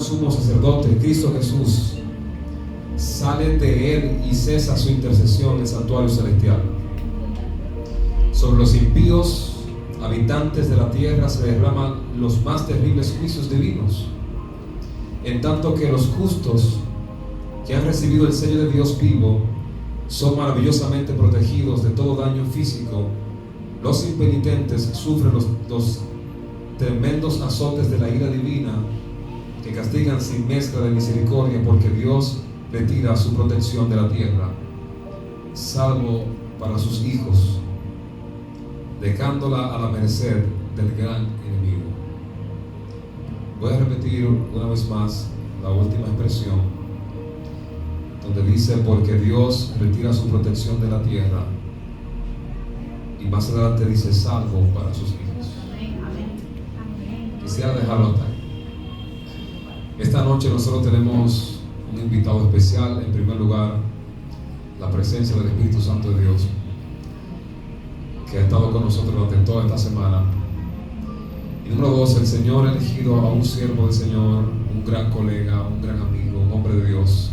sumo sacerdote, Cristo Jesús, sale de él y cesa su intercesión en el santuario celestial. Sobre los impíos habitantes de la tierra se derraman los más terribles juicios divinos, en tanto que los justos que han recibido el sello de Dios vivo son maravillosamente protegidos de todo daño físico. Los impenitentes sufren los tremendos azotes de la ira divina que castigan sin mezcla de misericordia, porque Dios retira su protección de la tierra, salvo para sus hijos, dejándola a la merced del gran enemigo. Voy a repetir una vez más la última expresión, donde dice: porque Dios retira su protección de la tierra, y más adelante dice: salvo para sus hijos. Quisiera dejarlo hasta ahí. Esta noche nosotros tenemos un invitado especial. En primer lugar, la presencia del Espíritu Santo de Dios, que ha estado con nosotros durante toda esta semana. Y número dos, el Señor ha elegido a un siervo del Señor, un gran colega, un gran amigo, un hombre de Dios,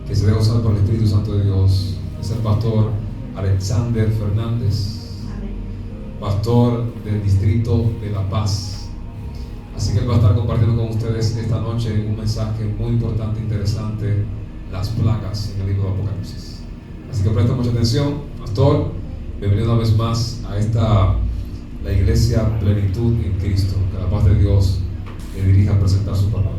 que se deja usar por el Espíritu Santo de Dios. Es el pastor Alexander Fernández, pastor del distrito de La Paz. Así que él va a estar compartiendo con ustedes esta noche un mensaje muy importante, interesante: las plagas en el libro de Apocalipsis. Así que presta mucha atención, pastor. Bienvenido una vez más a la iglesia Plenitud en Cristo. Que la paz de Dios le dirija a presentar su palabra.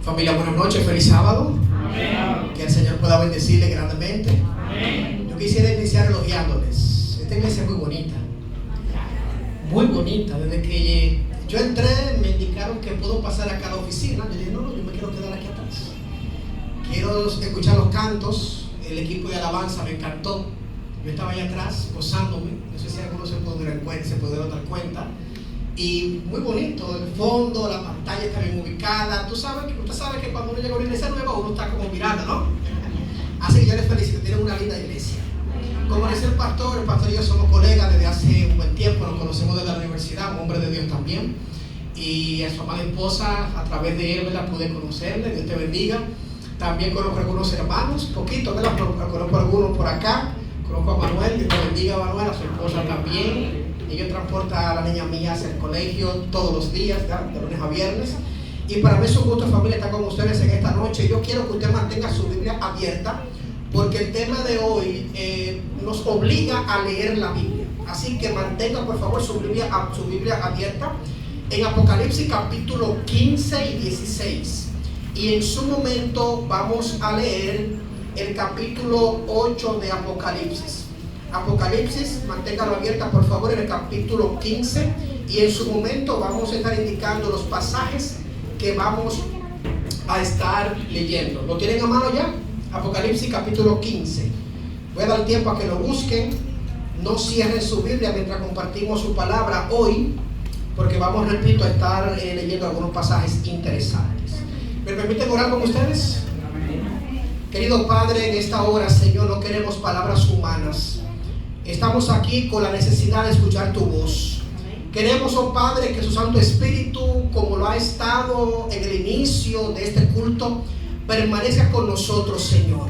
Familia, buenas noches, feliz sábado. Amén. Que el Señor pueda bendecirle grandemente. Amén. Yo quisiera iniciar elogiándoles. Esta iglesia es muy bonita. Desde que yo entré me indicaron que puedo pasar a cada oficina. Yo dije, no, yo me quiero quedar aquí atrás. Quiero escuchar los cantos. El equipo de alabanza me encantó. Yo estaba allá atrás gozándome. No sé si algunos se pudieron dar cuenta. Y muy bonito, el fondo, la pantalla está bien ubicada. Usted sabe que cuando uno llega a una iglesia nueva, uno está como mirando, ¿no? Así que yo les felicito, tienen una linda iglesia. Como dice el pastor y yo somos colegas desde hace un buen tiempo, nos conocemos desde la universidad, un hombre de Dios también. Y a su amada esposa, a través de él, ¿verdad?, pude conocerle. Dios te bendiga. También conozco a algunos hermanos, poquito, ¿verdad? Conozco a algunos por acá. Conozco a Manuel, Dios te bendiga, Manuel, a su esposa también. Ella transporta a la niña mía hacia el colegio todos los días, ¿verdad?, de lunes a viernes. Y para mí es un gusto, familia, estar con ustedes en esta noche. Yo quiero que usted mantenga su Biblia abierta, porque el tema de hoy nos obliga a leer la Biblia. Así que mantenga, por favor, su Biblia abierta en Apocalipsis capítulo 15 y 16. Y en su momento vamos a leer el capítulo 8 de Apocalipsis. Apocalipsis, manténgalo abierta por favor, en el capítulo 15, y en su momento vamos a estar indicando los pasajes que vamos a estar leyendo. ¿Lo tienen a mano ya? Apocalipsis capítulo 15. Voy a dar tiempo a que lo busquen. No cierren su Biblia mientras compartimos su palabra hoy, porque vamos, repito, a estar leyendo algunos pasajes interesantes. ¿Me permiten orar con ustedes? Querido Padre, en esta hora, Señor, no queremos palabras humanas. Estamos aquí con la necesidad de escuchar tu voz. Queremos, oh Padre, que su Santo Espíritu, como lo ha estado en el inicio de este culto, permanezca con nosotros, Señor.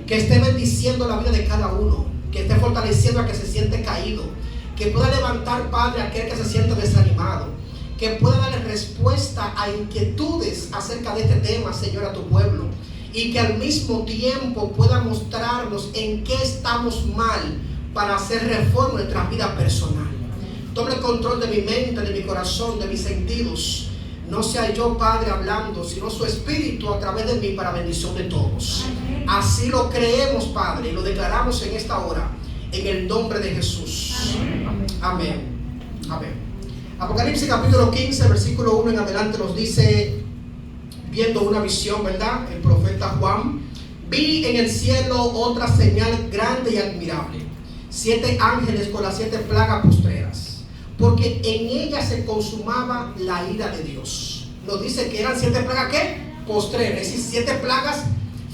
Que esté bendiciendo la vida de cada uno, que esté fortaleciendo a que se siente caído, que pueda levantar, Padre, a aquel que se siente desanimado, que pueda darle respuesta a inquietudes acerca de este tema, Señor, a tu pueblo, y que al mismo tiempo pueda mostrarnos en qué estamos mal para hacer reforma en nuestra vida personal. Tome el control de mi mente, de mi corazón, de mis sentidos. No sea yo, Padre, hablando, sino su Espíritu a través de mí para bendición de todos. Así lo creemos, Padre, y lo declaramos en esta hora, en el nombre de Jesús. Amén. Amén. Apocalipsis capítulo 15, versículo 1 en adelante nos dice, viendo una visión, ¿verdad?, el profeta Juan: vi en el cielo otra señal grande y admirable, 7 ángeles con las 7 plagas postreras, porque en ellas se consumaba la ira de Dios. Nos dice que eran 7 plagas, ¿qué? Postreras, es decir, 7 plagas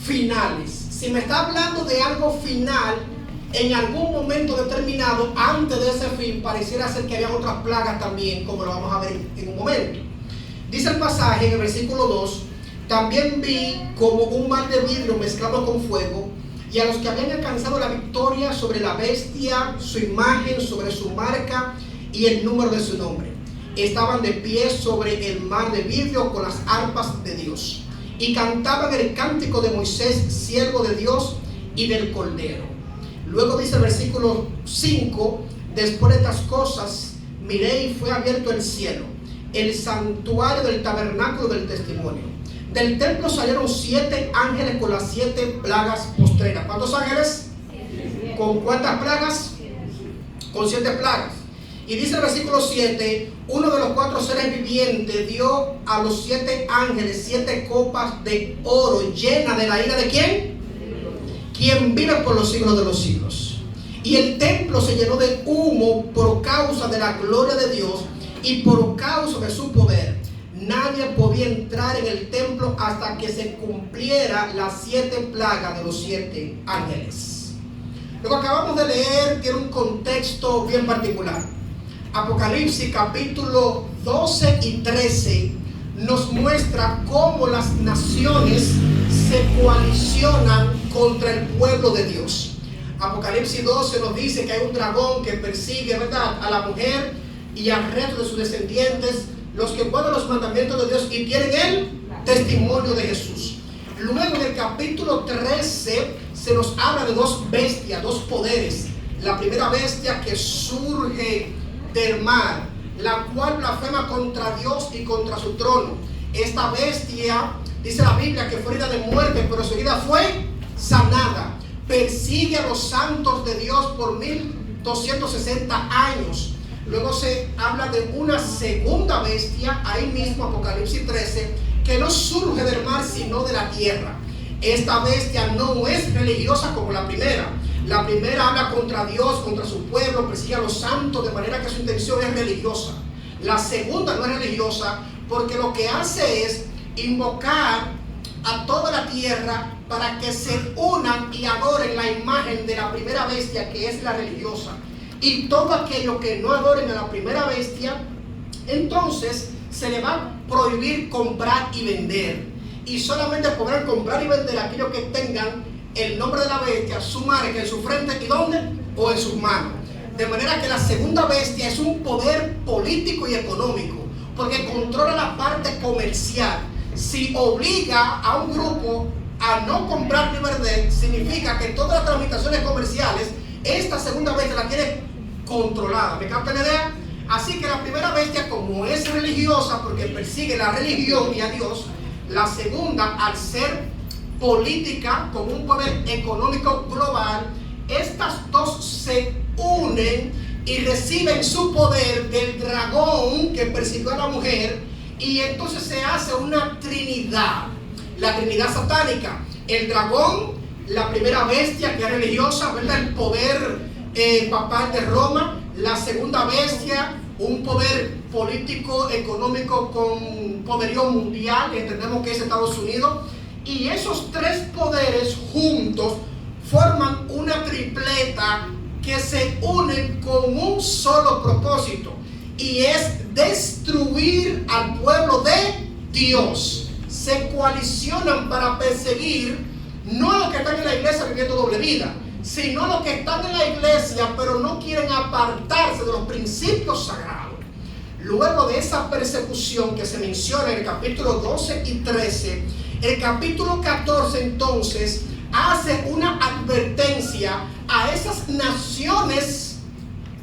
finales. Si me está hablando de algo final, en algún momento determinado, antes de ese fin, pareciera ser que había otras plagas también, como lo vamos a ver en un momento. Dice el pasaje en el versículo 2, también vi como un mar de vidrio mezclado con fuego, y a los que habían alcanzado la victoria sobre la bestia, su imagen, sobre su marca y el número de su nombre, estaban de pie sobre el mar de vidrio con las arpas de Dios, y cantaban el cántico de Moisés, siervo de Dios, y del Cordero. Luego dice el versículo 5, después de estas cosas miré y fue abierto el cielo, el santuario del tabernáculo del testimonio. Del templo salieron 7 ángeles con las 7 plagas postreras. ¿Cuántos ángeles? ¿Con cuántas plagas? Con 7 plagas. Y dice el versículo 7, uno de los 4 seres vivientes dio a los 7 ángeles 7 copas de oro llenas de la ira de ¿quién? Quien vive por los siglos de los siglos. Y el templo se llenó de humo por causa de la gloria de Dios y por causa de su poder. Nadie podía entrar en el templo hasta que se cumpliera las 7 plagas de los 7 ángeles. Lo que acabamos de leer tiene un contexto bien particular. Apocalipsis capítulo 12 y 13 nos muestra cómo las naciones se coalicionan contra el pueblo de Dios. Apocalipsis 12 nos dice que hay un dragón que persigue, ¿verdad?, a la mujer y al resto de sus descendientes, los que guardan los mandamientos de Dios y tienen el testimonio de Jesús. Luego en el capítulo 13 se nos habla de 2 bestias, 2 poderes. La primera bestia que surge del mar, la cual blasfema contra Dios y contra su trono. Esta bestia, dice la Biblia, que fue herida de muerte, pero su herida fue sanada. Persigue a los santos de Dios por 1260 años. Luego se habla de una segunda bestia, ahí mismo Apocalipsis 13, que no surge del mar sino de la tierra. Esta bestia no es religiosa como la primera. La primera habla contra Dios, contra su pueblo, persigue a los santos, de manera que su intención es religiosa. La segunda no es religiosa porque lo que hace es invocar a toda la tierra para que se unan y adoren la imagen de la primera bestia, que es la religiosa. Y todo aquello que no adoren a la primera bestia, entonces se le va a prohibir comprar y vender. Y solamente podrán comprar y vender aquello que tengan el nombre de la bestia, su marca en su frente y ¿dónde? O en sus manos. De manera que la segunda bestia es un poder político y económico, porque controla la parte comercial. Si obliga a un grupo a no comprar ni vender, significa que todas las transmisiones comerciales, esta segunda bestia la tiene controlada. ¿Me capta la idea? Así que la primera bestia, como es religiosa, porque persigue la religión y a Dios, la segunda, al ser política, con un poder económico global, estas dos se unen y reciben su poder del dragón que persiguió a la mujer, y entonces se hace una trinidad, la trinidad satánica: el dragón, la primera bestia que es religiosa, ¿verdad?, el poder papal de Roma; la segunda bestia, un poder político, económico con poderío mundial, entendemos que es Estados Unidos. Y esos 3 poderes juntos forman una tripleta que se unen con un solo propósito, y es destruir al pueblo de Dios. Se coalicionan para perseguir no a los que están en la iglesia viviendo doble vida, sino a los que están en la iglesia pero no quieren apartarse de los principios sagrados. Luego de esa persecución que se menciona en el capítulo 12 y 13, el capítulo 14 entonces hace una advertencia a esas naciones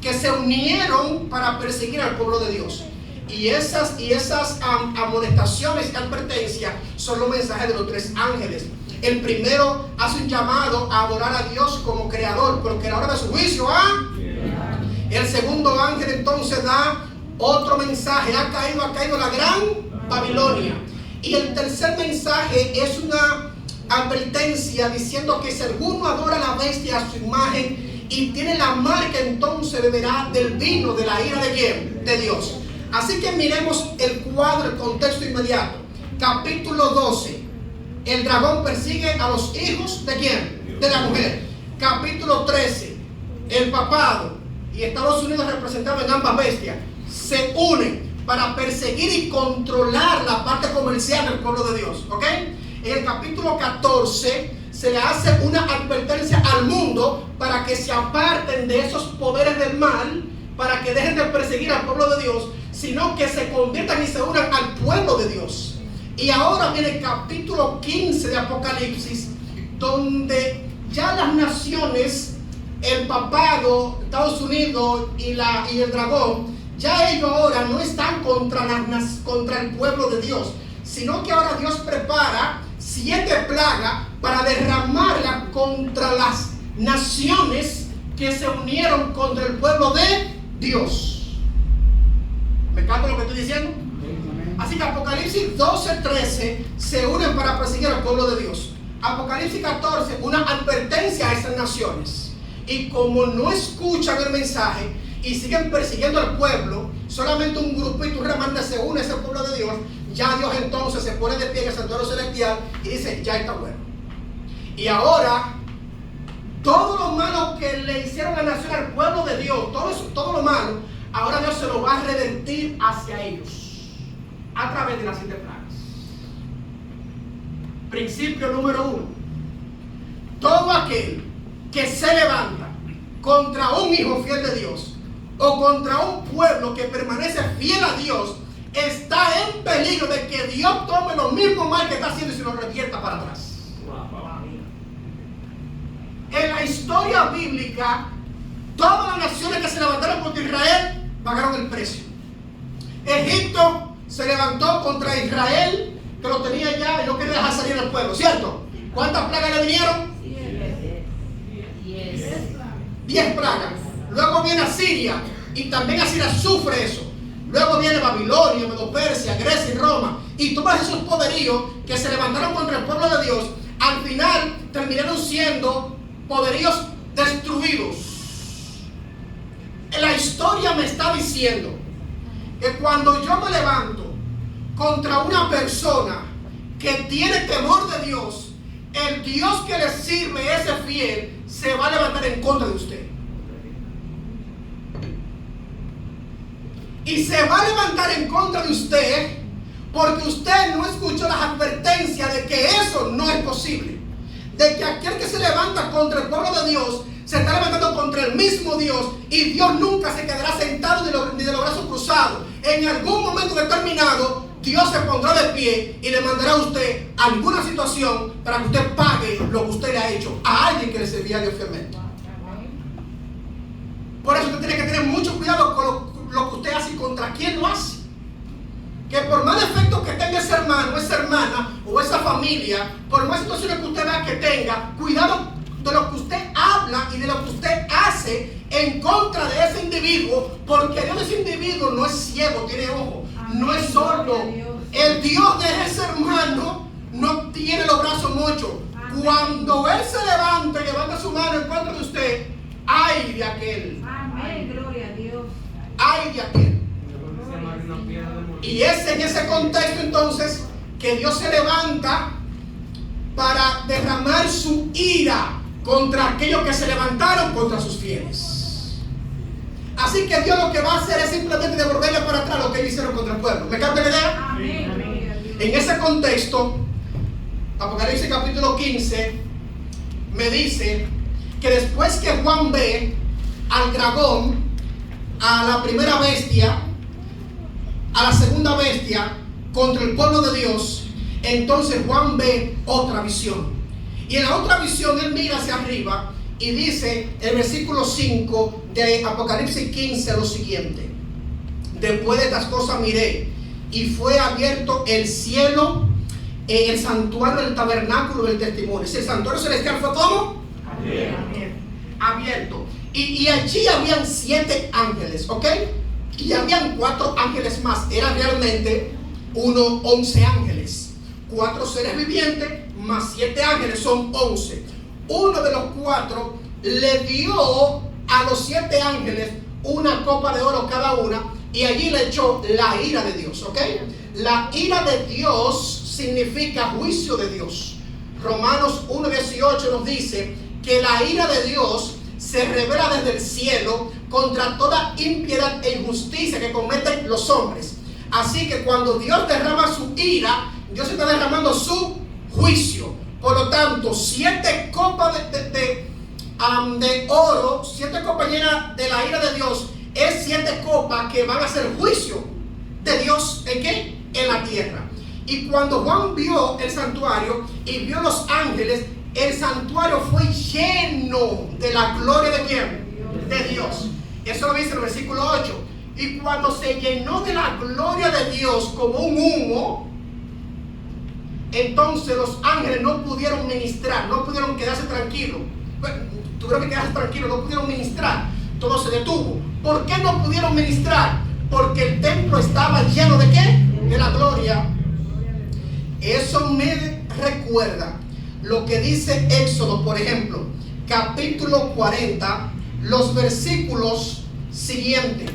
que se unieron para perseguir al pueblo de Dios. Y esas amonestaciones y advertencias son los mensajes de los 3 ángeles. El primero hace un llamado a adorar a Dios como creador, pero que a la hora de su juicio, El segundo ángel entonces da otro mensaje: ha caído la gran Babilonia. Y el tercer mensaje es una advertencia diciendo que si alguno adora a la bestia, a su imagen, y tiene la marca, entonces beberá del vino de la ira de ¿quién? De Dios. Así que miremos el cuadro, el contexto inmediato. Capítulo 12. El dragón persigue a los hijos ¿de quién? De la mujer. Capítulo 13. el papado y Estados Unidos representado en ambas bestias se unen para perseguir y controlar la parte comercial del pueblo de Dios, ¿ok? En el capítulo 14 se le hace una advertencia al mundo para que se aparten de esos poderes del mal, para que dejen de perseguir al pueblo de Dios, sino que se conviertan y se unan al pueblo de Dios. Y ahora viene el capítulo 15 de Apocalipsis, donde ya las naciones, el papado, Estados Unidos y el dragón, ya ellos ahora no están contra el pueblo de Dios, sino que ahora Dios prepara 7 plagas para derramarla contra las naciones que se unieron contra el pueblo de Dios. ¿Me capta lo que estoy diciendo? Así que Apocalipsis 12-13 se unen para perseguir al pueblo de Dios. Apocalipsis 14, una advertencia a esas naciones. Y como no escuchan el mensaje y siguen persiguiendo al pueblo, solamente un grupito, un remanente se une a ese pueblo de Dios. Ya Dios entonces se pone de pie en el santuario celestial y dice, ya está bueno. Y ahora, todo lo malo que le hicieron a la nación al pueblo de Dios, todo lo malo, ahora Dios se lo va a revertir hacia ellos a través de las 7 plagas. Principio número 1. Todo aquel que se levanta contra un hijo fiel de Dios o contra un pueblo que permanece fiel a Dios, está en peligro de que Dios tome lo mismo mal que está haciendo y se lo revierta para atrás. En la historia bíblica, todas las naciones que se levantaron contra Israel pagaron el precio. Egipto se levantó contra Israel, que lo tenía ya y no quería dejar salir al pueblo, ¿cierto? ¿Cuántas plagas le vinieron? 10 plagas. Luego viene Asiria, y también Asiria sufre eso. Luego viene Babilonia, Medo-Persia, Grecia y Roma. Y todos esos poderíos que se levantaron contra el pueblo de Dios, al final terminaron siendo poderíos destruidos. La historia me está diciendo que cuando yo me levanto contra una persona que tiene temor de Dios, el Dios que le sirve, ese fiel, se va a levantar en contra de usted. Y se va a levantar en contra de usted porque usted no escuchó las advertencias de que eso no es posible. De que aquel que se levanta contra el pueblo de Dios se está levantando contra el mismo Dios, y Dios nunca se quedará sentado ni de los brazos cruzados. En algún momento determinado, Dios se pondrá de pie y le mandará a usted alguna situación para que usted pague lo que usted le ha hecho a alguien que le servía a Dios fielmente. Por eso usted tiene que tener mucho cuidado con lo que usted hace y contra quién lo hace. Que por más defectos que tenga ese hermano, esa hermana o esa familia, por más situaciones que usted vea que tenga, cuidado de lo que usted habla y de lo que usted hace en contra de ese individuo, porque Dios de ese individuo no es ciego, tiene ojo, no es sordo. El Dios de ese hermano no tiene los brazos muchos. Cuando Él se levanta y levanta su mano en contra de usted, ay de aquel. Amén, gloria a Dios. Ay de aquel. Y es en ese contexto entonces que Dios se levanta para derramar su ira contra aquellos que se levantaron contra sus fieles. Así que Dios lo que va a hacer es simplemente devolverle para atrás lo que ellos hicieron contra el pueblo. ¿Me capta la idea? Amén. En ese contexto, Apocalipsis capítulo 15 me dice que después que Juan ve al dragón, a la primera bestia, a la segunda bestia contra el pueblo de Dios, entonces Juan ve otra visión. Y en la otra visión él mira hacia arriba y dice el versículo 5 de Apocalipsis 15 lo siguiente: después de estas cosas miré, y fue abierto el cielo, el santuario del tabernáculo del testimonio. El santuario celestial fue ¿cómo? Abierto. Y allí habían 7 ángeles, ¿ok? Y habían 4 ángeles más. Eran realmente 11 ángeles. 4 seres vivientes más 7 ángeles son 11. Uno de los 4 le dio a los 7 ángeles una copa de oro cada una, y allí le echó la ira de Dios, ¿ok? La ira de Dios significa juicio de Dios. Romanos 1:18 nos dice que la ira de Dios se revela desde el cielo contra toda impiedad e injusticia que cometen los hombres. Así que cuando Dios derrama su ira, Dios está derramando su juicio. Por lo tanto, 7 copas de oro, 7 copas llenas de la ira de Dios, es 7 copas que van a ser juicio de Dios. ¿En qué? En la tierra. Y cuando Juan vio el santuario y vio los ángeles, el santuario fue lleno de la gloria de ¿quién? De Dios. Eso lo dice el versículo 8. Y cuando se llenó de la gloria de Dios como un humo, entonces los ángeles no pudieron ministrar, no pudieron quedarse tranquilos. Tuvieron que quedarse tranquilos, no pudieron ministrar. Todo se detuvo. ¿Por qué no pudieron ministrar? Porque el templo estaba lleno ¿de qué? De la gloria. Eso me recuerda lo que dice Éxodo, por ejemplo, capítulo 40, los versículos siguientes.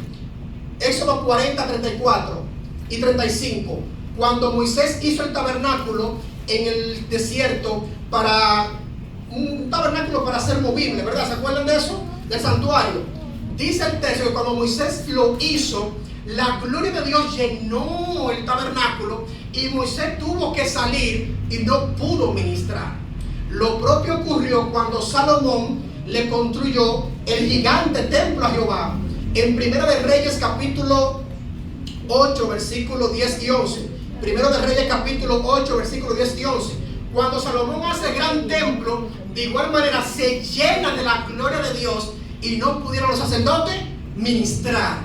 Éxodo 40, 34 y 35. Cuando Moisés hizo el tabernáculo en el desierto, para un tabernáculo para ser movible, ¿verdad? ¿Se acuerdan de eso? Del santuario. Dice el texto que cuando Moisés lo hizo, la gloria de Dios llenó el tabernáculo y Moisés tuvo que salir y no pudo ministrar. Lo propio ocurrió cuando Salomón le construyó el gigante templo a Jehová. En Primera de Reyes capítulo 8 versículos 10 y 11. Primero de Reyes capítulo 8 versículos 10 y 11. Cuando Salomón hace el gran templo, de igual manera se llena de la gloria de Dios y no pudieron los sacerdotes ministrar.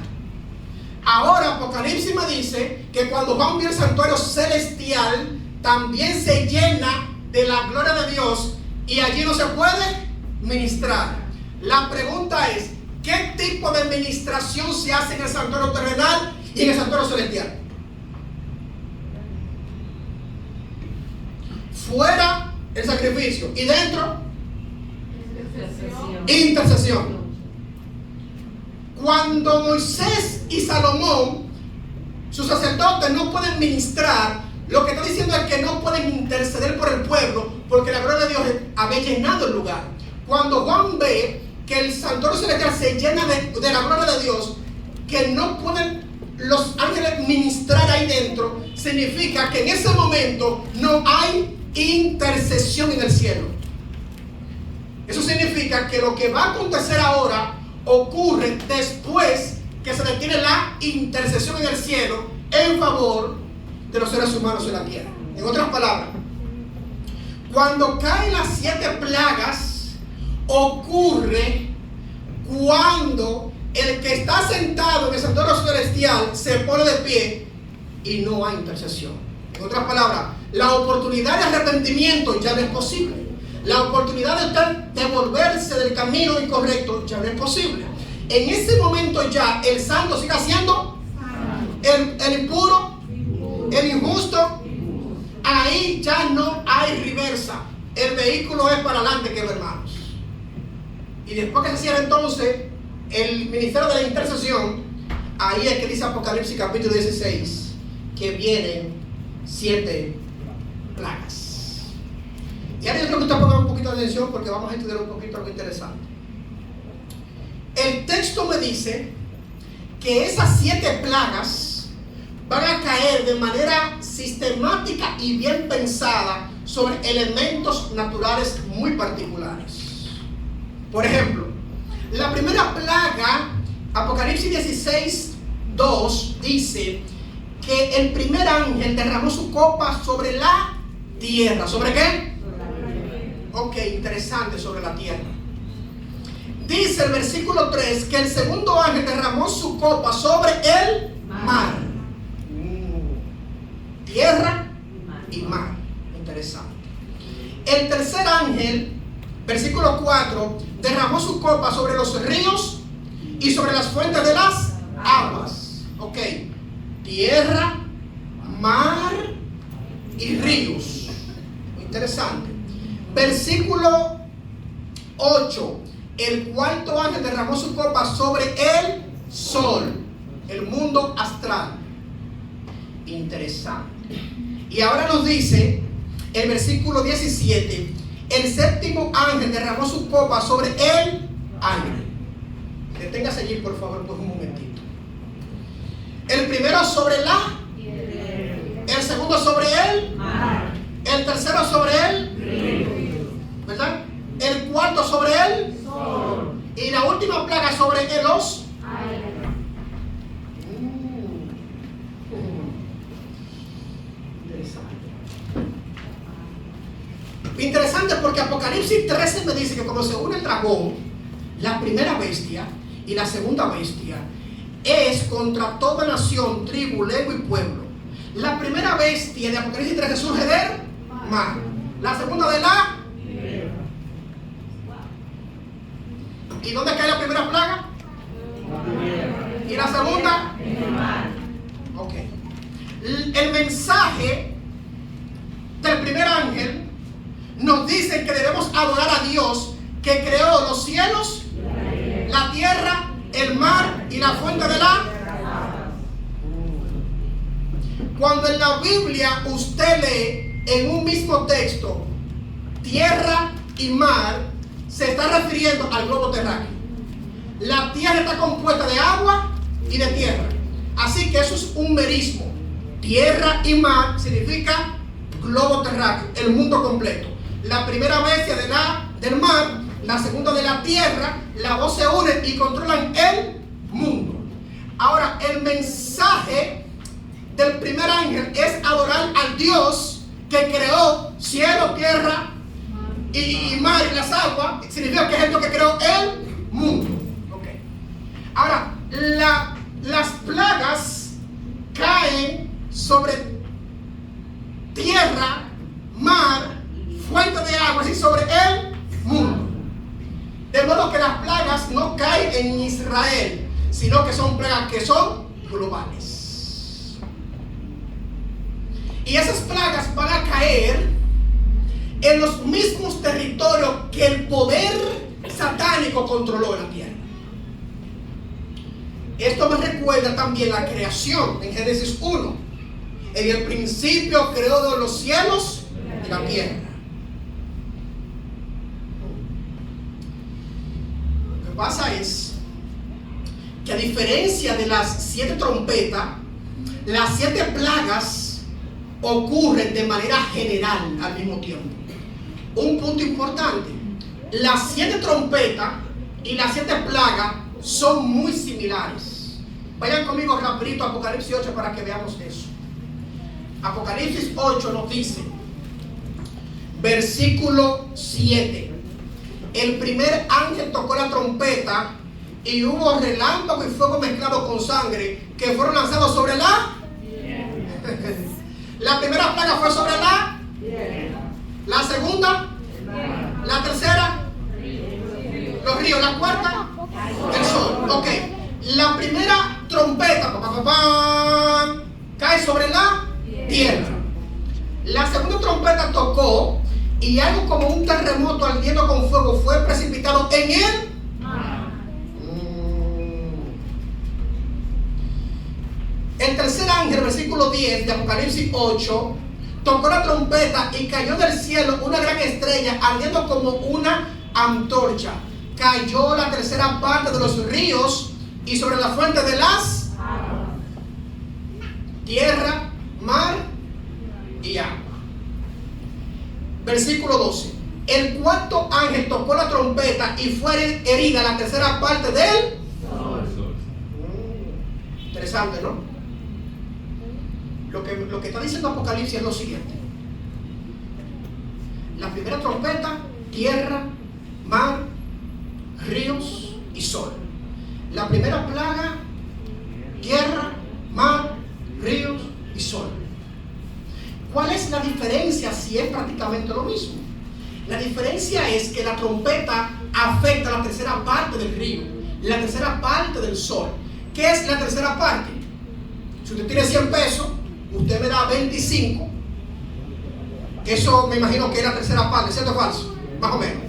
Ahora Apocalipsis me dice que cuando Juan vio el santuario celestial, también se llena de la gloria de Dios y allí no se puede ministrar. La pregunta es, ¿qué tipo de ministración se hace en el santuario terrenal y en el santuario celestial? Fuera el sacrificio y dentro intercesión. Cuando Moisés y Salomón, sus sacerdotes, no pueden ministrar, lo que está diciendo es que no pueden interceder por el pueblo, porque la gloria de Dios había llenado el lugar. Cuando Juan ve que el santuario celestial se llena de la gloria de Dios, que no pueden los ángeles ministrar ahí dentro, significa que en ese momento no hay intercesión en el cielo. Eso significa que lo que va a acontecer ahora ocurre después que se detiene la intercesión en el cielo en favor de los seres humanos en la tierra. En otras palabras, cuando caen las 7 plagas, ocurre cuando el que está sentado en el santuario celestial se pone de pie y no hay intercesión. En otras palabras, la oportunidad de arrepentimiento ya no es posible. La oportunidad de volverse del camino incorrecto ya no es posible. En ese momento ya el santo sigue siendo el impuro, el injusto. Ahí ya no hay reversa. El vehículo es para adelante, que hermanos. Y después que se cierra entonces el ministerio de la intercesión, ahí es que dice Apocalipsis capítulo 16 que vienen 7 plagas. Y ahora yo creo que usted ponga un poquito de atención porque vamos a estudiar un poquito algo interesante. El texto me dice que esas 7 plagas van a caer de manera sistemática y bien pensada sobre elementos naturales muy particulares. Por ejemplo, la primera plaga, Apocalipsis 16, 2, dice que el primer ángel derramó su copa sobre la tierra. ¿Sobre qué? Ok, interesante, sobre la tierra. Dice el versículo 3 que el segundo ángel derramó su copa sobre el mar. Tierra y mar. Interesante. El tercer ángel, versículo 4, derramó su copa sobre los ríos y sobre las fuentes de las aguas. Ok. Tierra, mar y ríos. Interesante. Versículo 8. El cuarto ángel derramó su copa sobre el sol, el mundo astral. Interesante. Y ahora nos dice el versículo 17: el séptimo ángel derramó su copa sobre el aire. Deténgase allí, por favor, por un momentito. El primero sobre la, el segundo sobre él, el tercero sobre él, ¿verdad? El cuarto sobre él, y la última plaga sobre el os. Interesante, porque Apocalipsis 13 me dice que cuando se une el dragón, la primera bestia y la segunda bestia, es contra toda nación, tribu, lengua y pueblo. La primera bestia de Apocalipsis 13 surge del mar. La segunda de la. ¿Y dónde cae la primera plaga? ¿Y la segunda? Ok. El mensaje del primer ángel nos dice que debemos adorar a Dios, que creó los cielos, la tierra, el mar y la fuente de la. Cuando en la Biblia usted lee en un mismo texto tierra y mar, se está refiriendo al globo terráqueo. La tierra está compuesta de agua y de tierra, así que eso es un merismo. Tierra y mar significa globo terráqueo, el mundo completo. La primera bestia del mar, la segunda de la tierra, las dos se unen y controlan el mundo. Ahora, el mensaje del primer ángel es adorar al Dios que creó cielo, tierra y mar y las aguas. Significa que es el Dios que creó el mundo. Okay. Ahora, las plagas caen sobre tierra, mar, fuente de agua, y sobre el mundo. De modo que las plagas no caen en Israel, sino que son plagas que son globales. Y esas plagas van a caer en los mismos territorios que el poder satánico controló en la tierra. Esto me recuerda también la creación en Génesis 1. En el principio creó Dios los cielos y la tierra. Lo que pasa es que, a diferencia de las 7 trompetas, las 7 plagas ocurren de manera general al mismo tiempo. Un punto importante: las 7 trompetas y las 7 plagas son muy similares. Vayan conmigo rapidito a Apocalipsis 8 para que veamos eso. Apocalipsis 8 nos dice, versículo 7: el primer ángel tocó la trompeta y hubo relámpago y fuego mezclado con sangre que fueron lanzados sobre la. La primera plaga fue sobre la segunda, la tercera, los ríos, la cuarta, el sol. Ok, la primera trompeta cae sobre la tierra. La segunda trompeta tocó y algo como un terremoto ardiendo con fuego fue precipitado en él. El tercer ángel, versículo 10 de Apocalipsis 8, tocó la trompeta y cayó del cielo una gran estrella ardiendo como una antorcha. Cayó la tercera parte de los ríos y sobre la fuente de las tierra, mar y agua. Versículo 12: el cuarto ángel tocó la trompeta y fue herida la tercera parte del sol. Interesante, ¿no? Lo que está diciendo Apocalipsis es lo siguiente: la primera trompeta, tierra, mar, ríos y sol. La primera plaga, tierra, mar, ríos y sol. ¿Cuál es la diferencia si es prácticamente lo mismo? La diferencia es que la trompeta afecta a la tercera parte del río, la tercera parte del sol. ¿Qué es la tercera parte? Si usted tiene 100 pesos, usted me da 25. Eso me imagino que es la tercera parte, ¿cierto o falso? Más o menos.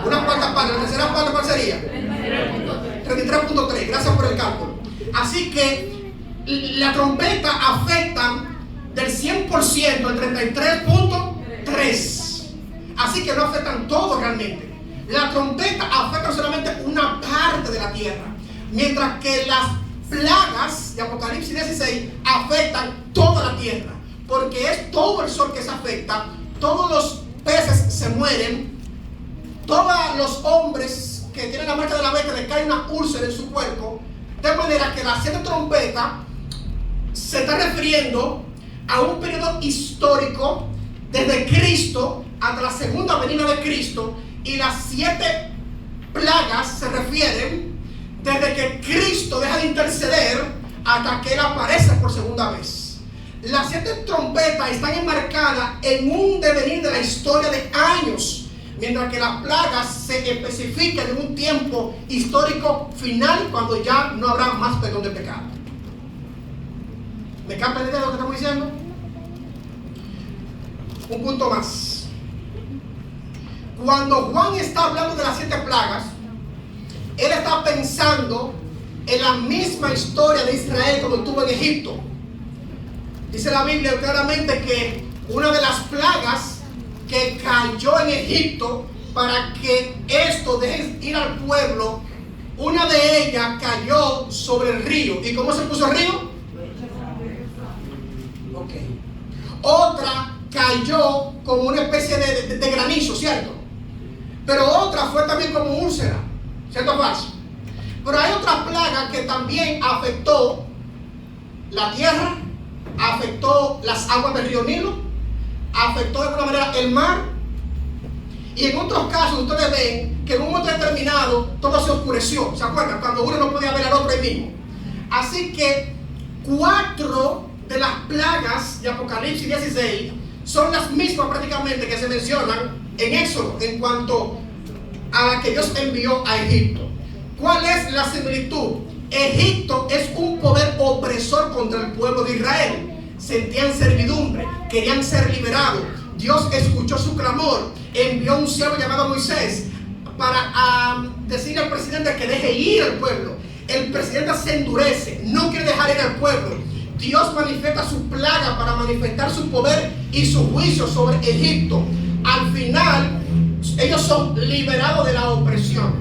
Una cuarta parte. ¿La tercera parte cuál sería? 33.3. Gracias por el cálculo. Así que la trompeta afecta del 100% al 33.3. Así que no afectan todo realmente. La trompeta afecta solamente una parte de la tierra, mientras que las plagas de Apocalipsis 16 afectan toda la tierra, porque es todo el sol que se afecta, todos los peces se mueren, todos los hombres que tienen la marca de la bestia les cae una úlcera en su cuerpo, de manera que las 7 trompetas se está refiriendo a un periodo histórico desde Cristo hasta la segunda venida de Cristo, y las 7 plagas se refieren desde que Cristo deja de interceder hasta que Él aparece por segunda vez. Las 7 trompetas están enmarcadas en un devenir de la historia de años, mientras que las plagas se especifican en un tiempo histórico final, cuando ya no habrá más perdón de pecado. ¿Me capta la idea de lo que estamos diciendo? Un punto más. Cuando Juan está hablando de las 7 plagas, él está pensando en la misma historia de Israel cuando estuvo en Egipto. Dice la Biblia claramente que una de las plagas que cayó en Egipto para que esto deje ir al pueblo, una de ellas cayó sobre el río. ¿Y cómo se puso el río? Ok. Otra cayó como una especie de granizo, ¿cierto? Pero otra fue también como úlcera, ¿cierto o falso? Pero hay otra plaga que también afectó la tierra, afectó las aguas del río Nilo, afectó de alguna manera el mar, y en otros casos ustedes ven que en un momento determinado todo se oscureció. ¿Se acuerdan? Cuando uno no podía ver al otro ahí mismo. Así que 4 de las plagas de Apocalipsis 16 son las mismas prácticamente que se mencionan en Éxodo en cuanto a la que Dios envió a Egipto. ¿Cuál es la similitud? Egipto es un poder opresor contra el pueblo de Israel. Sentían servidumbre, querían ser liberados. Dios escuchó su clamor, envió un siervo llamado Moisés para decirle al presidente que deje ir al pueblo. El presidente se endurece, no quiere dejar ir al pueblo. Dios manifiesta su plaga para manifestar su poder y su juicio sobre Egipto. Al final, ellos son liberados de la opresión.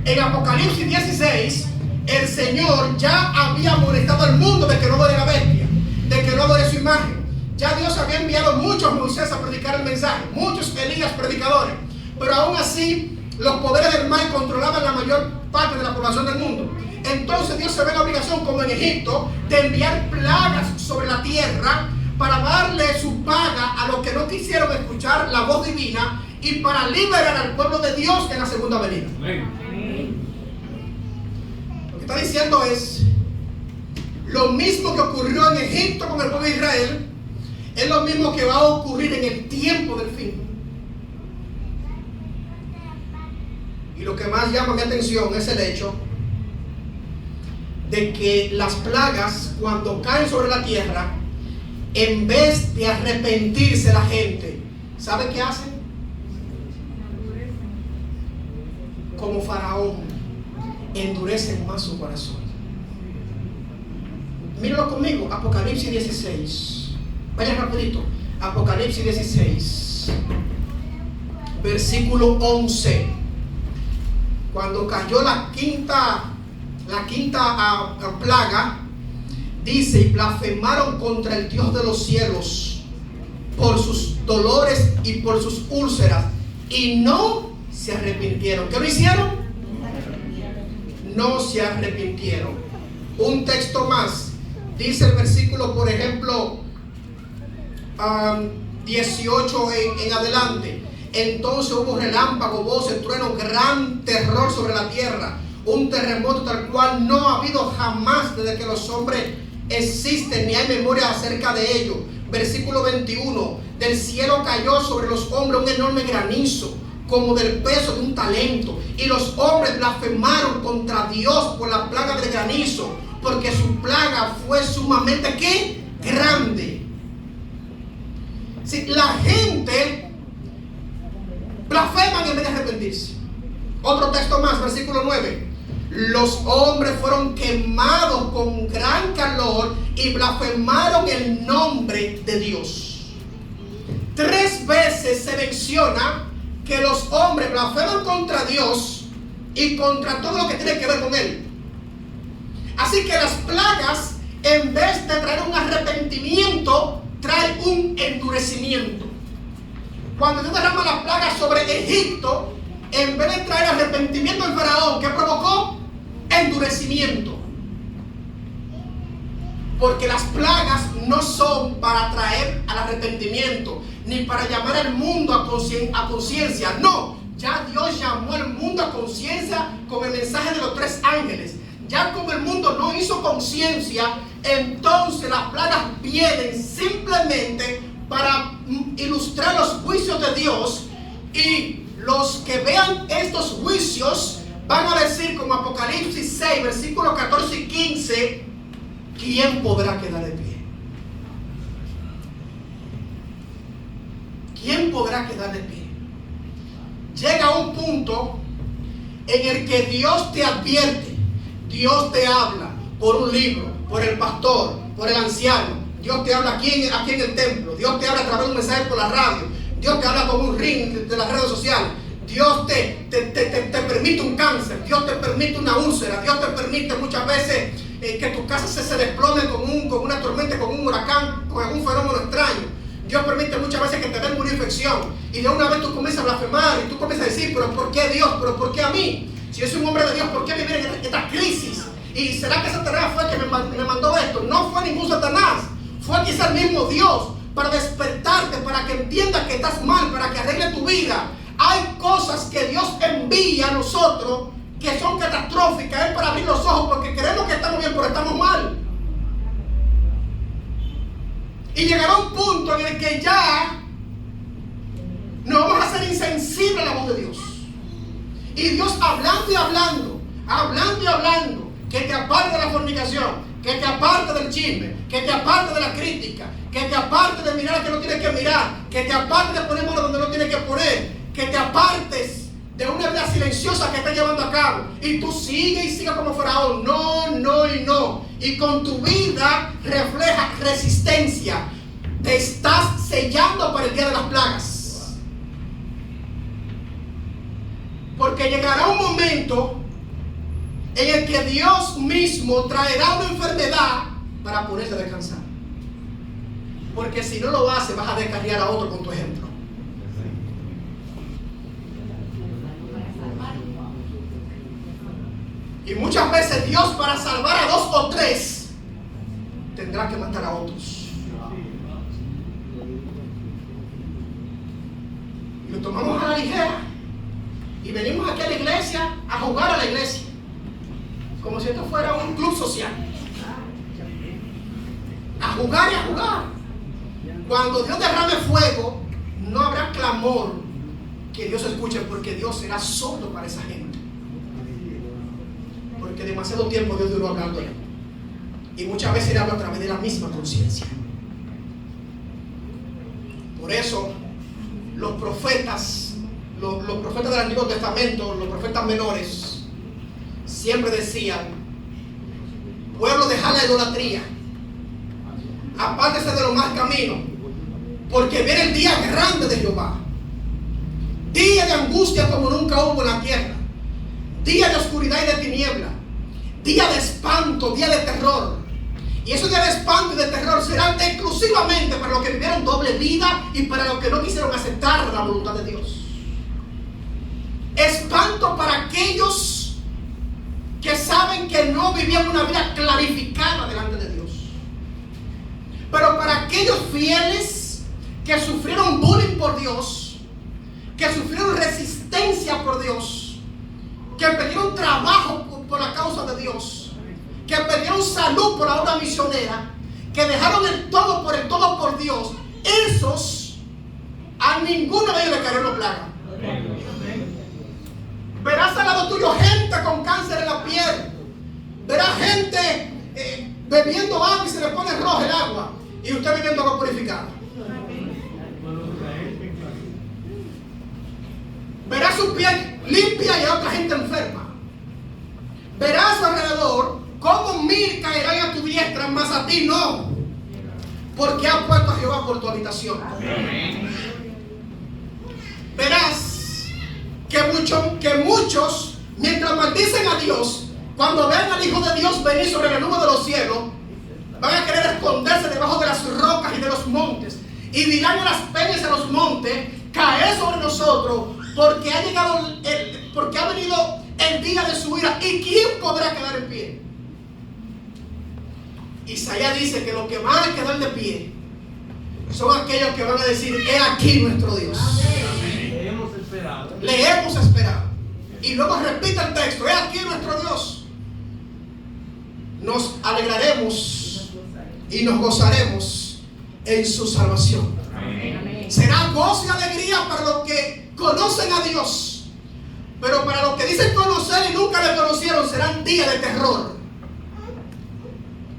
En Apocalipsis 16, el Señor ya había molestado al mundo de que no adore la bestia, de que no adore su imagen. Ya Dios había enviado muchos Moisés a predicar el mensaje, muchos Elías predicadores, pero aún así los poderes del mal controlaban la mayor parte de la población del mundo. Entonces Dios se ve la obligación, como en Egipto, de enviar plagas sobre la tierra para darle su paga a los que no quisieron escuchar la voz divina y para liberar al pueblo de Dios en la segunda venida. Lo que está diciendo es lo mismo que ocurrió en Egipto con el pueblo de Israel, es lo mismo que va a ocurrir en el tiempo del fin. Y lo que más llama mi atención es el hecho de que las plagas, cuando caen sobre la tierra, en vez de arrepentirse la gente, ¿sabe qué hacen? Como Faraón, endurecen más su corazón. Mírenlo conmigo, Apocalipsis 16. Vaya rapidito. Apocalipsis 16, versículo 11. Cuando cayó la quinta plaga, dice: y blasfemaron contra el Dios de los cielos por sus dolores y por sus úlceras, y no se arrepintieron. ¿Qué lo hicieron? No se arrepintieron. Un texto más, dice el versículo, por ejemplo, 18 en adelante. Entonces hubo relámpago, voces, trueno, gran terror sobre la tierra, un terremoto tal cual no ha habido jamás desde que los hombres existen, ni hay memoria acerca de ello. Versículo 21, del cielo cayó sobre los hombres un enorme granizo, como del peso de un talento, y los hombres blasfemaron contra Dios por la plaga del granizo, porque su plaga fue sumamente ¿qué? Grande. Si la gente blasfeman en vez de arrepentirse. Otro texto más, versículo 9. Los hombres fueron quemados con gran calor y blasfemaron el nombre de Dios. 3 veces se menciona que que los hombres blasfeman contra Dios y contra todo lo que tiene que ver con Él. Así que las plagas, en vez de traer un arrepentimiento, traen un endurecimiento. Cuando Dios derrama las plagas sobre Egipto, en vez de traer arrepentimiento al faraón, ¿qué provocó? Endurecimiento. Porque las plagas no son para traer al arrepentimiento, ni para llamar al mundo a conciencia. No, ya Dios llamó al mundo a conciencia con el mensaje de los 3 ángeles. Ya como el mundo no hizo conciencia, entonces las plagas vienen simplemente para ilustrar los juicios de Dios. Y los que vean estos juicios van a decir, como Apocalipsis 6, versículos 14 y 15, ¿quién podrá quedar de pie? ¿Quién podrá quedar de pie? Llega un punto en el que Dios te advierte, Dios te habla por un libro, por el pastor, por el anciano. Dios te habla aquí en el templo. Dios te habla a través de un mensaje por la radio. Dios te habla con un ring de las redes sociales. Dios te permite un cáncer. Dios te permite una úlcera. Dios te permite muchas veces que tu casa se desplome con una tormenta, con un huracán, con algún fenómeno extraño. Dios permite muchas veces que te den una infección. Y de una vez tú comienzas a blasfemar y tú comienzas a decir, pero ¿por qué Dios? ¿Pero por qué a mí? Si yo soy un hombre de Dios, ¿por qué vivir en esta crisis? ¿Y será que Satanás fue el que me mandó esto? No fue ningún Satanás. Fue quizá el mismo Dios para despertarte, para que entiendas que estás mal, para que arregle tu vida. Hay cosas que Dios envía a nosotros que son catastróficas. Es para abrir los ojos porque creemos que estamos bien, pero estamos mal. Y llegará un punto en el que ya nos vamos a ser insensibles a la voz de Dios. Y Dios hablando y hablando, hablando y hablando, que te aparte de la fornicación, que te aparte del chisme, que te aparte de la crítica, que te aparte de mirar a que no tienes que mirar, que te aparte de poner mano donde no tienes que poner, que te apartes de una vida silenciosa que estás llevando a cabo. Y tú sigues y sigues como faraón. No, no y no. Y con tu vida refleja resistencia. Te estás sellando para el día de las plagas. Porque llegará un momento en el que Dios mismo traerá una enfermedad para ponerse a descansar. Porque si no lo hace, vas a descarriar a otro con tu ejemplo. Y muchas veces Dios, para salvar a 2 o 3, tendrá que matar a otros. Y lo tomamos a la ligera. Y venimos aquí a la iglesia a jugar a la iglesia, como si esto fuera un club social. A jugar y a jugar. Cuando Dios derrame fuego, no habrá clamor que Dios escuche, porque Dios será sordo para esa gente. Porque demasiado tiempo Dios duró hablando. Y muchas veces le habla a través de la misma conciencia. Por eso, los profetas del Antiguo Testamento, los profetas menores, siempre decían: pueblo, dejad la idolatría, apártese de los malos caminos, porque viene el día grande de Jehová, día de angustia como nunca hubo en la tierra, día de oscuridad y de tiniebla, día de espanto, día de terror. Y esos días de espanto y de terror serán exclusivamente para los que vivieron doble vida y para los que no quisieron aceptar la voluntad de Dios. Espanto para aquellos que saben que no vivían una vida clarificada delante de Dios. Pero para aquellos fieles que sufrieron bullying por Dios, que sufrieron resistencia por Dios, que perdieron trabajo por la causa de Dios, que perdieron salud por la obra misionera, que dejaron el todo por Dios, esos, a ninguno de ellos le cayó la plaga. Verás al lado tuyo gente con cáncer en la piel. Verás gente bebiendo agua y se le pone roja el agua, y usted bebiendo agua purificada. Verás su piel limpia y a otra gente enferma. Verás a su alrededor cómo 1000 caerán a tu diestra, mas a ti no, porque has puesto a Jehová por tu habitación. Verás que muchos, mientras maldicen a Dios, cuando vean al Hijo de Dios venir sobre la nube de los cielos, van a querer esconderse debajo de las rocas y de los montes, y dirán a las peñas y a los montes: caed sobre nosotros, porque ha venido el día de su ira, y ¿quién podrá quedar en pie? Isaías dice que los que van a quedar de pie son aquellos que van a decir: he aquí nuestro Dios. Le hemos esperado. Le hemos esperado. Y luego repite el texto: he aquí nuestro Dios. Nos alegraremos y nos gozaremos en su salvación. Amén. Será gozo y alegría para los que conocen a Dios, pero para los que dicen conocer y nunca le conocieron, serán días de terror.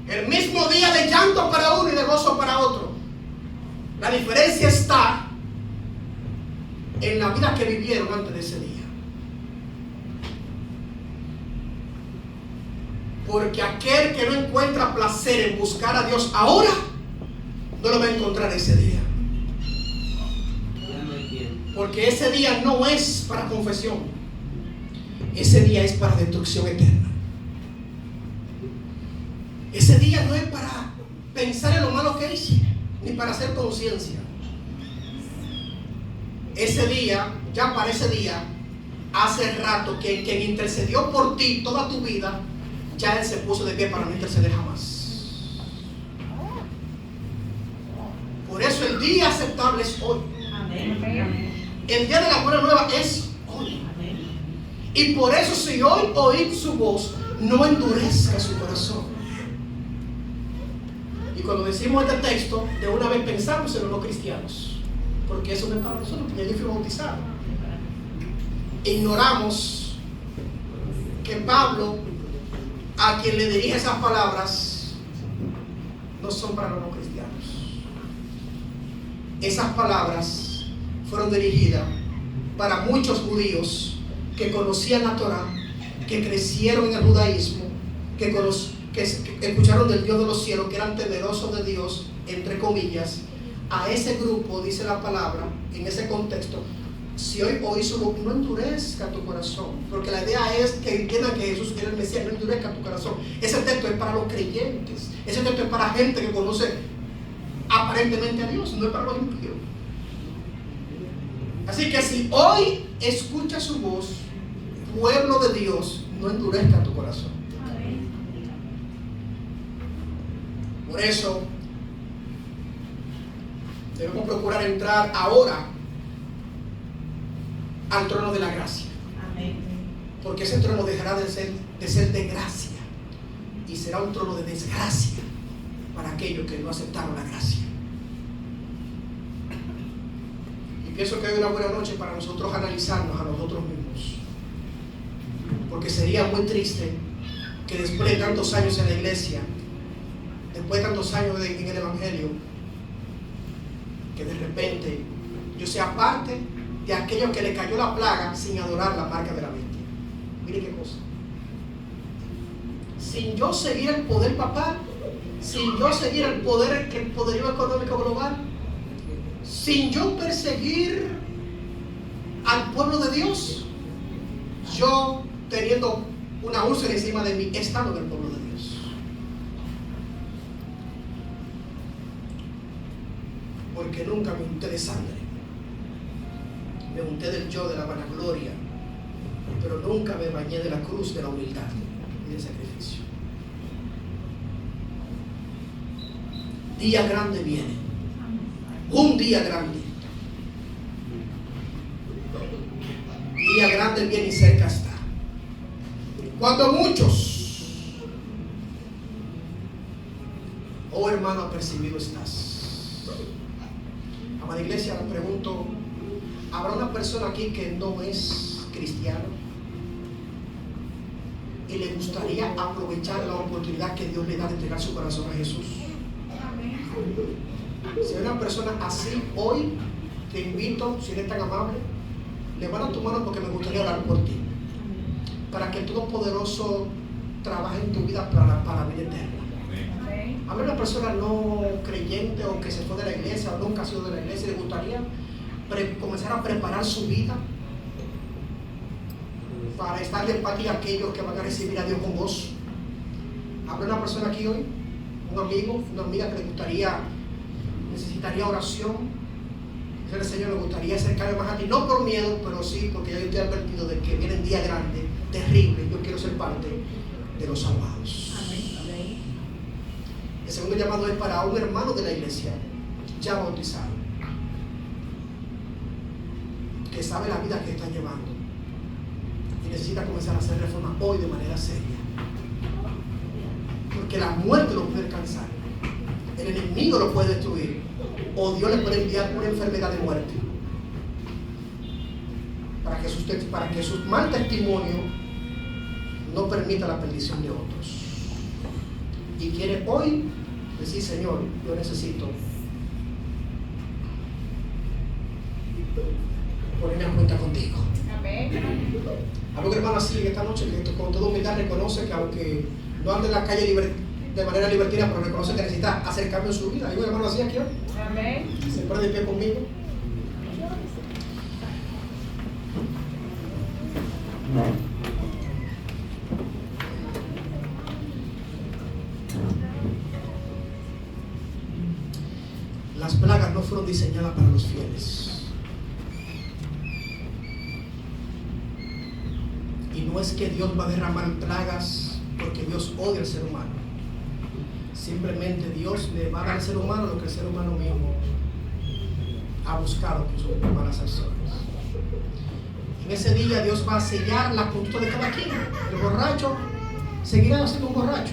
El mismo día de llanto para uno y de gozo para otro. La diferencia está en la vida que vivieron antes de ese día. Porque aquel que no encuentra placer en buscar a Dios ahora, no lo va a encontrar ese día. Porque ese día no es para confesión. Ese día es para destrucción eterna. Ese día no es para pensar en lo malo que hice, ni para hacer conciencia. Ese día, ya para ese día, hace rato que quien intercedió por ti toda tu vida, ya Él se puso de pie para no interceder jamás. Por eso el día aceptable es hoy. El día de la buena nueva es hoy. Y por eso, si hoy oís su voz, no endurezca su corazón. Y cuando decimos este texto, de una vez pensamos en los no cristianos, porque eso no es para nosotros, porque yo fui bautizado. Ignoramos que Pablo, a quien le dirige esas palabras, no son para los no cristianos. Esas palabras fueron dirigidas para muchos judíos que conocían la Torá, que crecieron en el judaísmo, que escucharon del Dios de los cielos, que eran temerosos de Dios, entre comillas. A ese grupo, dice la palabra, en ese contexto: si hoy oís su voz, no endurezca tu corazón. Porque la idea es que entiendan que Jesús era el Mesías. No endurezca tu corazón. Ese texto es para los creyentes. Ese texto es para gente que conoce aparentemente a Dios, no es para los impíos. Así que si hoy escuchas su voz, pueblo de Dios, no endurezca tu corazón. Por eso debemos procurar entrar ahora al trono de la gracia. Porque ese trono dejará de ser de gracia y será un trono de desgracia para aquellos que no aceptaron la gracia. Y pienso que hoy es una buena noche para nosotros analizarnos a nosotros mismos, porque sería muy triste que después de tantos años en la iglesia, después de tantos años en el evangelio, que de repente yo sea parte de aquellos que le cayó la plaga sin adorar la marca de la bestia. Mire qué cosa. Sin yo seguir el poder papal, sin yo seguir el poderío económico global, sin yo perseguir al pueblo de Dios, yo teniendo una úlcera encima de mí, estando en el pueblo de Dios. Porque nunca me unté de sangre, me unté del yo de la vanagloria, pero nunca me bañé de la cruz de la humildad y del sacrificio. Día grande viene, un día grande. Día grande viene y cerca está. Cuando muchos, oh hermano, apercibido estás. Amada iglesia, le pregunto: ¿habrá una persona aquí que no es cristiano y le gustaría aprovechar la oportunidad que Dios le da de entregar su corazón a Jesús? Si hay una persona así, hoy te invito, si eres tan amable, levanta tu mano porque me gustaría orar por ti, para que el Todopoderoso trabaje en tu vida para la vida eterna. Habrá una persona no creyente o que se fue de la iglesia o nunca ha sido de la iglesia y le gustaría comenzar a preparar su vida para estar de empatía a aquellos que van a recibir a Dios con gozo. ¿Habrá una persona aquí hoy? Un amigo, una amiga que necesitaría oración? Señor, me gustaría acercarme más a ti, no por miedo, pero sí porque ya yo estoy advertido de que vienen días grandes, terribles. Yo quiero ser parte de los salvados. Amén. El segundo llamado es para un hermano de la iglesia ya bautizado, que sabe la vida que está llevando y necesita comenzar a hacer reforma hoy de manera seria, porque la muerte lo puede alcanzar, el enemigo lo puede destruir, o Dios le puede enviar una enfermedad de muerte para que su mal testimonio no permita la perdición de otros. Y quiere hoy decir: Señor, yo necesito ponerme a cuenta contigo. Amén. Algo que hermano así esta noche, que con toda humildad reconoce que aunque no ande en la calle de manera libertina, pero reconoce que necesita hacer cambio en su vida. ¿Hay un hermano así aquí? Amén. ¿Se pone de pie conmigo? Las plagas no fueron diseñadas para los fieles. Y no es que Dios va a derramar plagas porque Dios odia al ser humano. Simplemente Dios le va a dar al ser humano lo que el ser humano mismo ha buscado con sus malas acciones. En ese día Dios va a sellar la conducta de cada quien. El borracho seguirá siendo un borracho.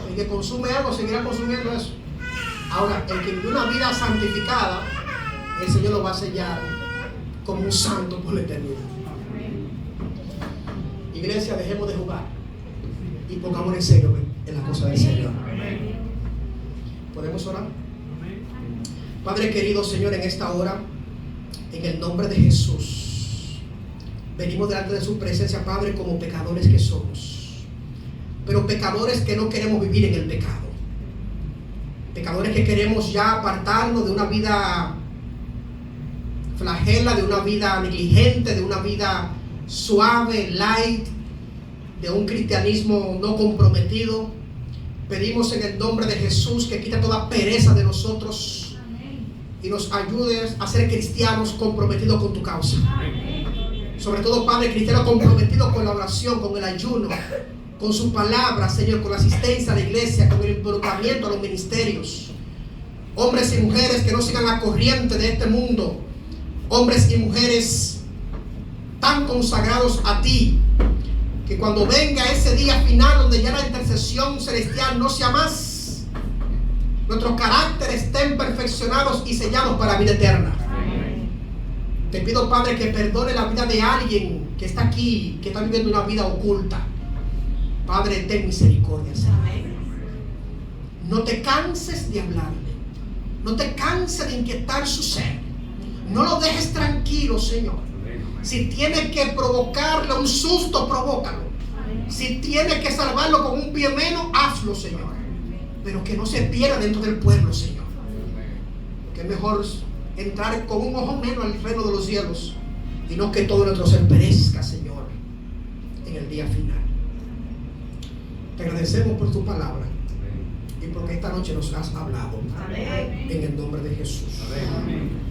El que consume algo seguirá consumiendo eso. Ahora, el que vive una vida santificada, el Señor lo va a sellar como un santo por la eternidad. Iglesia, dejemos de jugar y pongámonos en serio en las cosas del Señor. ¿Podemos orar? Padre querido, Señor, en esta hora, en el nombre de Jesús, venimos delante de su presencia, Padre, como pecadores que somos, pero pecadores que no queremos vivir en el pecado, pecadores que queremos ya apartarnos de una vida flagela, de una vida negligente, de una vida suave, light, de un cristianismo no comprometido. Pedimos en el nombre de Jesús que quite toda pereza de nosotros y nos ayudes a ser cristianos comprometidos con tu causa. Sobre todo, Padre, cristianos comprometidos con la oración, con el ayuno, con su palabra, Señor, con la asistencia a la iglesia, con el involucramiento a los ministerios. Hombres y mujeres que no sigan la corriente de este mundo. Hombres y mujeres tan consagrados a ti, que cuando venga ese día final donde ya la intercesión celestial no sea más, nuestros caracteres estén perfeccionados y sellados para la vida eterna. Te pido, Padre, que perdone la vida de alguien que está aquí, que está viviendo una vida oculta. Padre, ten misericordia, Señor. No te canses de hablarle, no te canses de inquietar su ser. No lo dejes tranquilo, Señor. Si tienes que provocarle un susto, provócalo. Si tienes que salvarlo con un pie menos, hazlo, Señor. Pero que no se pierda dentro del pueblo, Señor. Que es mejor entrar con un ojo menos al reino de los cielos y no que todo nuestro ser perezca, Señor, en el día final. Te agradecemos por tu palabra y porque esta noche nos has hablado. En el nombre de Jesús. Amén.